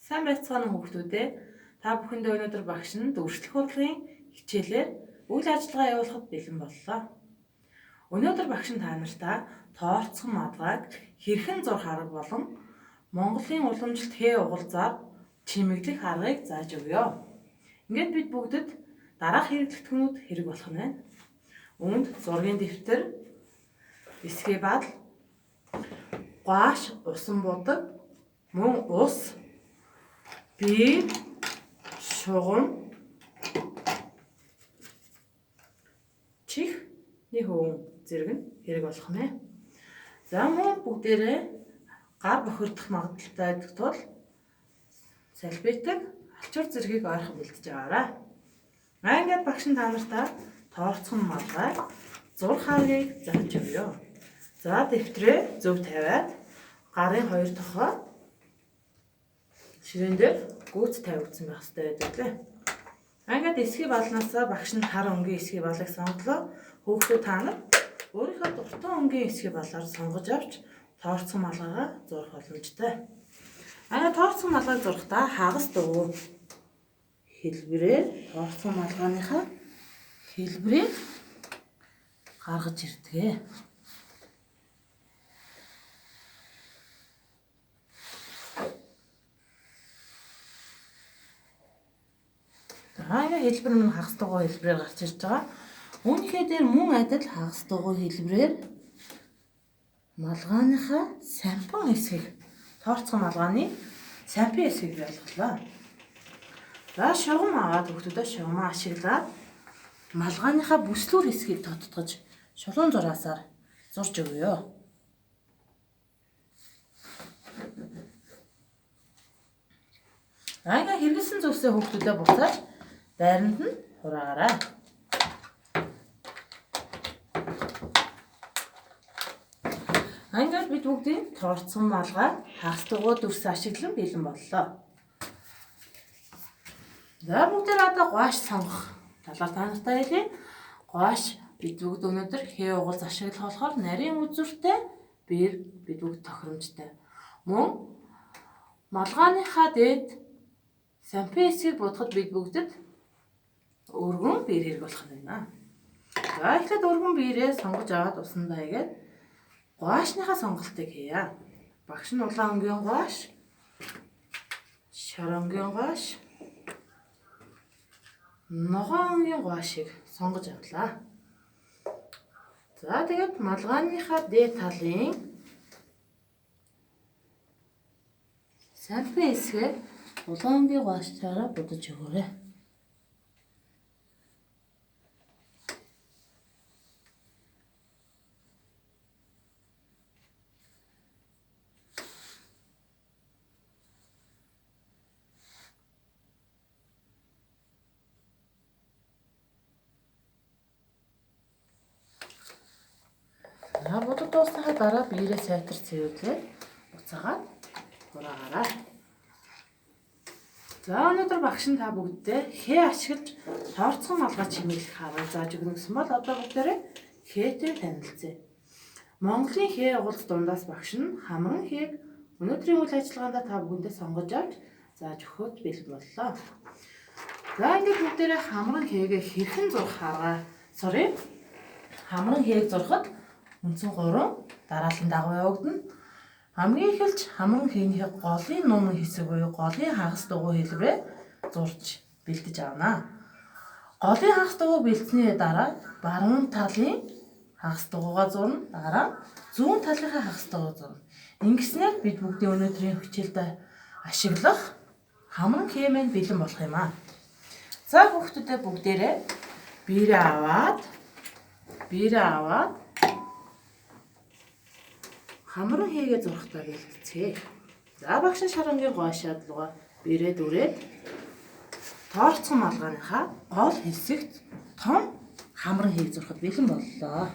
Сайн байцгаана уу хүүхдүүд ээ. Та бүхэндээ өнөөдөр багш нь дүрслэх урлагийн хичээлээр үйл ажиллагаа явуулахад бэлэн боллоо. Өнөөдөр багш нь та нартай тоорцсон мадгааг хэрхэн зурх арга болон Монголын уламжлалт хээ угалзаар чимэглэх аргыг зааж өгье. Ингээд бид бүгдд дараах хэрэглэгдэхүүнүүд хэрэг болох нь байна. Үүнд зургийн дэвтэр, эсгээ бал, гуаш, усан будаг, мөн ус, биер, шугам, чихний хөвөн зэрэг нь хэрэг болох нэ. За мөн бүгдээрээ гар бохирдох магадaltaй байдаг тул салбитаг алчуур зэргийг ойрхон бэлтэж аваарай. Ингээд багш нь та нартай тоорцсон малгай зурх аргыг зааж өгье. За дэвтрээ зөв тавиад гарын хоёр тохоо ширээн дээр гүйц тавигдсан байх хэрэгтэй байдаг лээ. Ингээд эсхий балнаасаа багш нь хар өнгийн эсхий балыг сонголоо. Хүүхдүүд та нар өөрийнхөө дуртай өнгийн эсхий балаар сонгож авч тоорцсон малгайгаа зурх боломжтой. Тоорцсон малгайг зурхдаа хагас дуу хэлбэрээр тоорцсон малгайныхаа хэлбэрийг гаргаж ирдэг. Хэлбэр нь хагас дугуй хэлбэрээр гарч ирж байгаа. Үүнийхээ дээр мөн адил хагас дугуй хэлбэрээр малгайныхаа сампан хэсгийг тоорцсон малгайны сампын хэсгийг байлгалаа. За шугам аваад хүүхдүүдээ шугамаа ашиглаад малгайныхаа бүслүүр хэсгийг тодтогч шулуун зураасаар зурж өгье. Ингээд хэрэгэлсэн зүйлсээ хүүхдүүдээ буцааж байранд нь хураагаарай. Ингээд бид бүгдийн тоорцсон малгай хагас дугуй дүрс ашиглан бэлэн боллоо. За бүгдээр одоо гуаш сонгох талаар та нартай хэлье. Гуаш бид бүгд өнөөдөр хээ угалз ашиглах болохоор нарийн үзүүртэй биер бид бүгд тохиромжтой. Мөн малгайныхаа дээд сампын хэсгийг будахад бид бүгдэд өргөн биер хэрэг болох юм байна. За эхлээд өргөн биерээ сонгож аваад усандаа игээд гуашныхаа сонголтыг хийе. Багш нь улаан өнгийн гуаш, шар өнгийн гуаш, ногоон өнгийн гуашийг сонгож авлаа. За тэгээд малгайныхаа дээд талын сампын хэсгээ улаан өнгийн гуашчаараа будаж өгөөрэй. Будад дуусныхаа дараа биерээ сайтар цэвэрлээд буцаагаад хураагаарай. За өнөөдөр багш нь та бүгдээ хээ ашиглаж тоорцсон малгай чимэглэх арга зааж өгнө гэсэн бол одоо бүгдээрээ хээтэй танилцъя. Монголын хээ угалз дундаас багш нь хамран хээг өнөөдрийн үйл ажиллагаанд та бүхэндээ сонгож авч зааж өгөхөд бэлэн боллоо. За ингээд бүгдээрээ хамран хээгээ хэрхэн зурх арга хамран хээг зурхад үндсэн 3 дараалан дагуу явагдана. Хамгийн эхэлж хамран хээнийхээ голын нуман хэсэг буюу голын хагас дугуй хэлбэрээ зурж бэлдэж авна. Голын хагас дугуй бэлдсэний дараа баруун талын хагас дугуйгаа зурна. Дараа зүүн талынхаа хагас дугуйг зурна. Ингэснээр бид бүгдийн өнөөдрийн хичээлд ашиглах хамран хээ маань бэлэн болох юм аа. За хүүхдүүдээ бүгдээрээ биерээ аваад хамран хийгээ зурхтаа бэлтцгээе. За багш нь шар өнгийн гуашаад лугаа биерээ дүрээд тоорцсон малгайныхаа гол хэсэгт том хамран хийг зурхад бэлэн боллоо.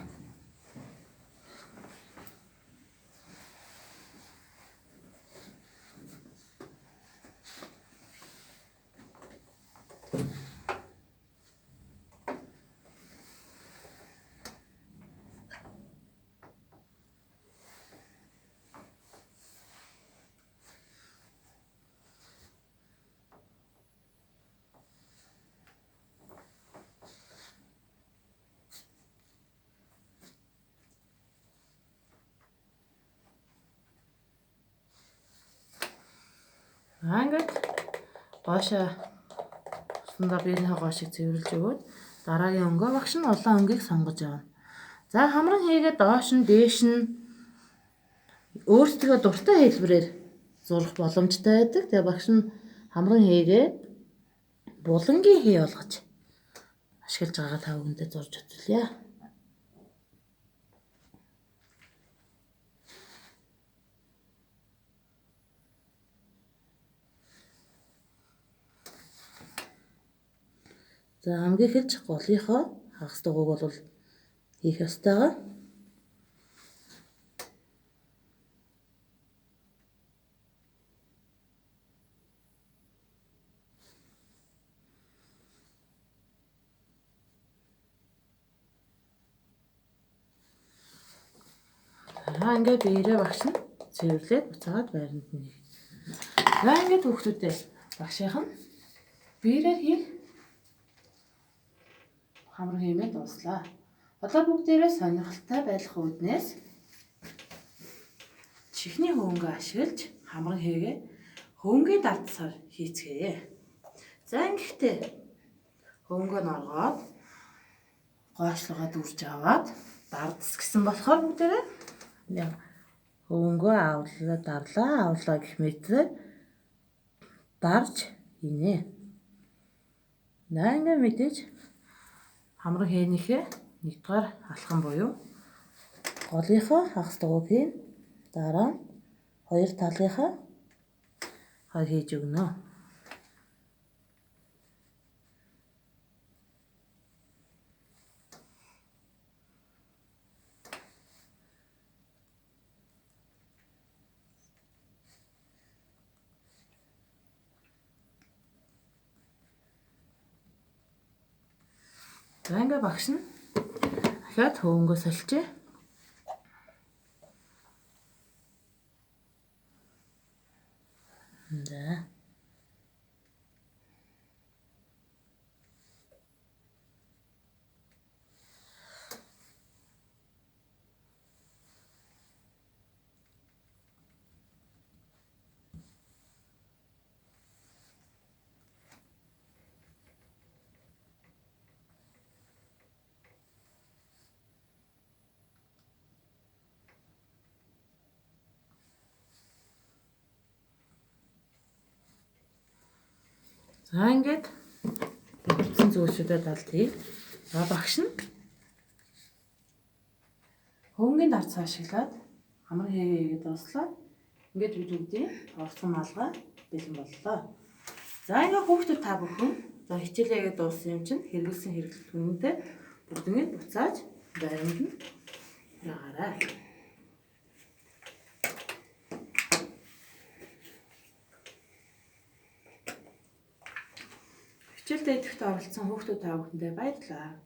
Ингээд гоошоо усандаа биенийхээ гоошийг цэвэрлж өгөөд дараагийн өнгөө багш нь улаан өнгийг сонгож авна. За хамран хийгээд доош нь дээш нь өөрсдөө дуртай хэлбэрээр зурах боломжтой байдаг. Тэгээ багш нь хамран хийгээд булангийн хий болгож ашиглаж байгаа та бүхэндээ зурж үзүүлье. За хамгийн эхэлж голынхоо хагас дугуйг бол хийх ёстойгоо. Ингээд биерээ багш нь цэвэрлээд буцаагаад байранд нь. За ингээд хүүхдүүдээ багшийнх нь биерээр хийх хамран хиймээ дууслаа. Одоо бүгдээрээ сонирхолтой байх үүднээс чихний хөвөнгөө ашиглаж хамран хийгээ хөвөнгөө дардсаар хийцгээе. За ингэхдээ хөвөнгөө норгоод гоошлогоо дүрж аваад дардс гэсэн болохоор бүгдээрээ хөвөнгөө авлаа гэх мэтээр дарж хийнэ. Ингээд мэдээж хамран хээнийхээ нэгдүгээр алхам буюу голынхоо хагас дугуйг хийн. Дараа нь хоёр талынхаа хийж өгнө. За ингээд багш нь дахиад хөвөнгөө солилцъя. За. За ингээд бүтсэн зүйлсүүдэд алдъя. За багш нь хөвөнгөний дарц ашиглаад хамран хийгээд дуслаа. Ингээд бид бүгдийн орцгон малгай бэлэн боллоо. За ингээд хүүхдүүд та бүхэн хичээлээгээ дууссан юм чинь хэрэгэлсэн хэрэглэлт үнэндээ бүгднийг буцааж байранд нь ягаарай. Хичээлдээ идэвхтэй оролцсон хүүхдүүд та бүхэндээ баярлалаа.